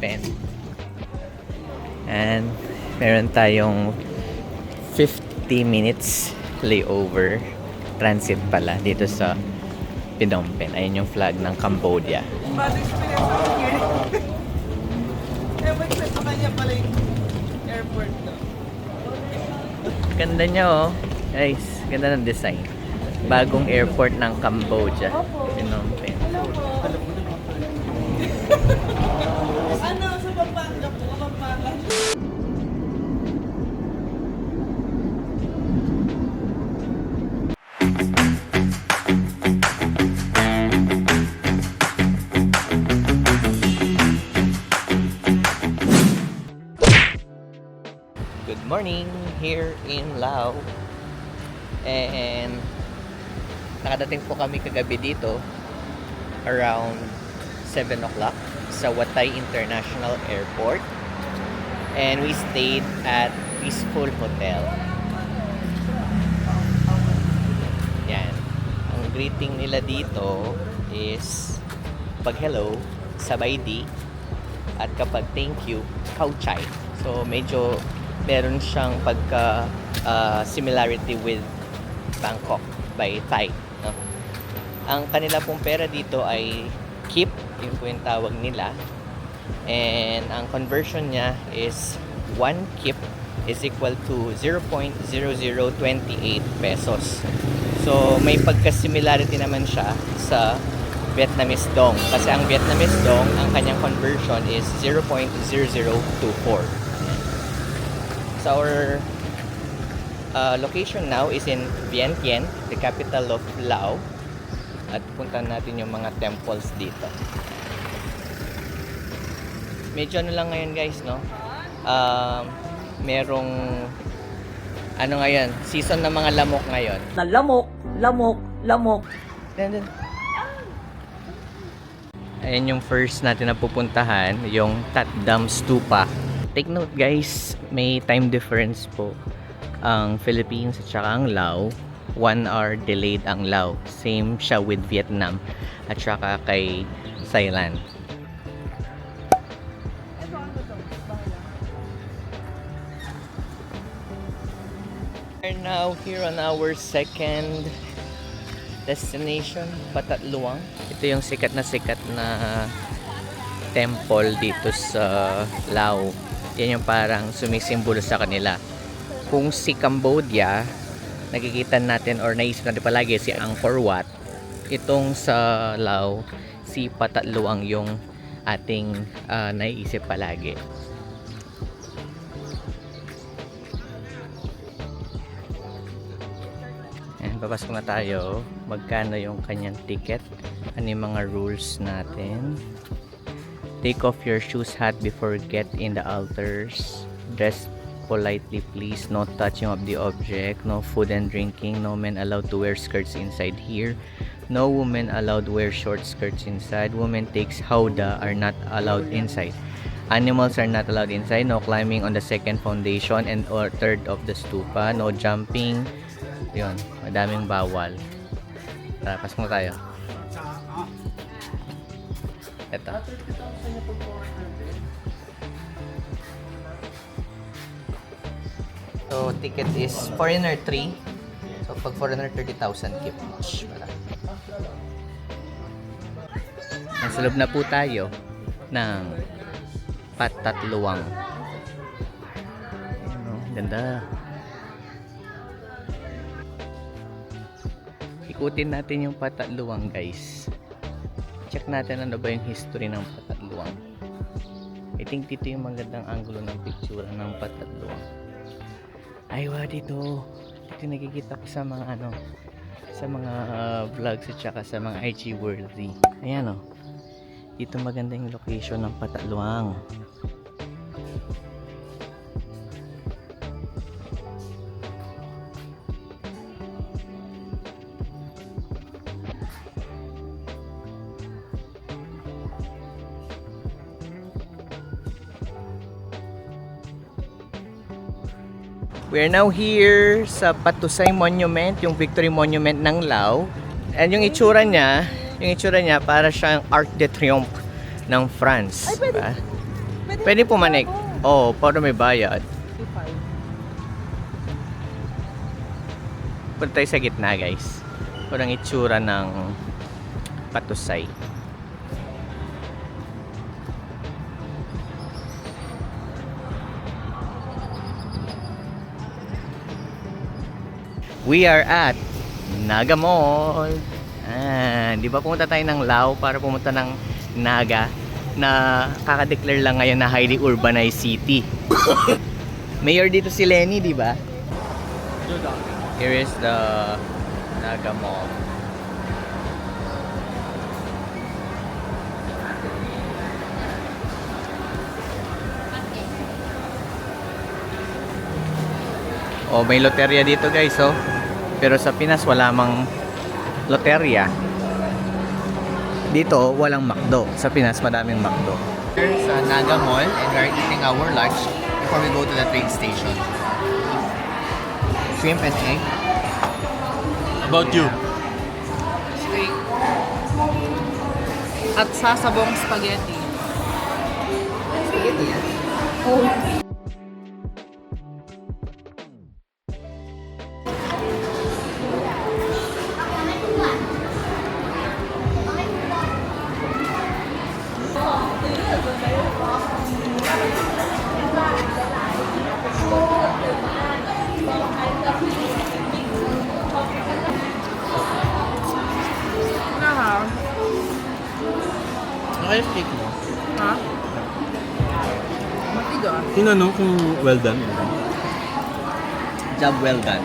Pen. And meron tayong 50 minutes layover transit pala dito sa Phnom Penh. Ayun yung flag ng Cambodia. Bad experience ako here. Ewan sa kanya pala yung airport na. Ganda niya oh. Guys, ganda ng design. Bagong airport ng Cambodia. Phnom Penh. Ano sa Pampanga po? Pampanga. Good morning here in Lao. And nakadating po kami kagabi dito around 7 o'clock sa Watay International Airport. And we stayed at Peaceful Hotel. Yan. Ang greeting nila dito is pag hello, sabay di. At kapag thank you, Khao Chai. So medyo meron siyang pagka similarity with Bangkok by Thai, no? Ang kanila pong pera dito ay kip, yun po yung tawag nila. And ang conversion niya is 1 kip is equal to 0.0028 pesos. So may pagka-similarity naman siya sa Vietnamese dong. Kasi ang Vietnamese dong, ang kanyang conversion is 0.0024. So our location now is in Vientiane, the capital of Laos. At puntahan natin yung mga temples dito. Medyo ano lang ngayon guys, no? Merong ano ngayon, season ng mga lamok ngayon. Na lamok, lamok, lamok. Then. Ayan yung first natin na pupuntahan, yung Tat Dam Stupa. Take note guys, may time difference po ang Philippines at saka ang Laos. 1 hour delayed ang Laos. Same siya with Vietnam at saka kay Thailand. We're now here on our second destination, Pathat Luang. Ito yung sikat na temple dito sa Laos. Yan yung parang sumisimbolo sa kanila. Kung si Cambodia, nakikita natin or naisip natin palagi si Angkor Wat, itong sa Laos, si Pathat Luang yung ating naiisip palagi. Ayan, papasok na tayo. Magkano yung kanyang ticket? Ano yung mga rules natin? Take off your shoes, hat before get in the altars. Dress politely please. No touching of the object. No food and drinking. No men allowed to wear skirts inside here. No women allowed wear short skirts inside. Women takes howdah are not allowed inside. Animals are not allowed inside. No climbing on the second foundation and or third of the stupa. No jumping. Yun, madaming bawal. Tara, pasok na tayo. Ito. So, ticket is foreigner 3. So, pag foreigner 30,000 kip each. Nasa loob na po tayo ng Pathat Luang. Ano, ganda. Ikutin natin yung Pathat Luang guys. Check natin ano ba yung history ng Pathat Luang. I think dito yung magandang angulo ng picture ng Pathat Luang. Aywa dito nakikita ko sa mga ano, sa mga vlogs at saka sa mga IG worthy. Ayan oh. Dito maganda yung location ng Pathat Luang. We're now here sa Patusay Monument, yung Victory Monument ng Laos. And yung itsura niya para siyang Arc de Triomphe ng France. Diba? Pwede pumanik. Oo, para may bayad. Punta tayo sa gitna, guys. Parang itsura ng Patusay. We are at Naga Mall. Di ba pumunta tayo ng Lao para pumunta ng Naga na kakadeclare lang ngayon na highly urbanized city. Mayor dito si Lenny, di ba? Here is the Naga Mall. Oh, may loterya dito, guys, oh. Pero sa Pinas wala mang loterya. Dito walang McDo. Sa Pinas madaming McDo. Here's Naga Mall and we're eating our lunch before we go to the train station. Shrimp and egg. About you? Steak. At sasabong spaghetti. Spaghetti yan? Oo. Okay, steak mo. Ha? Matiga. Kung ano, kung well done. Job well done.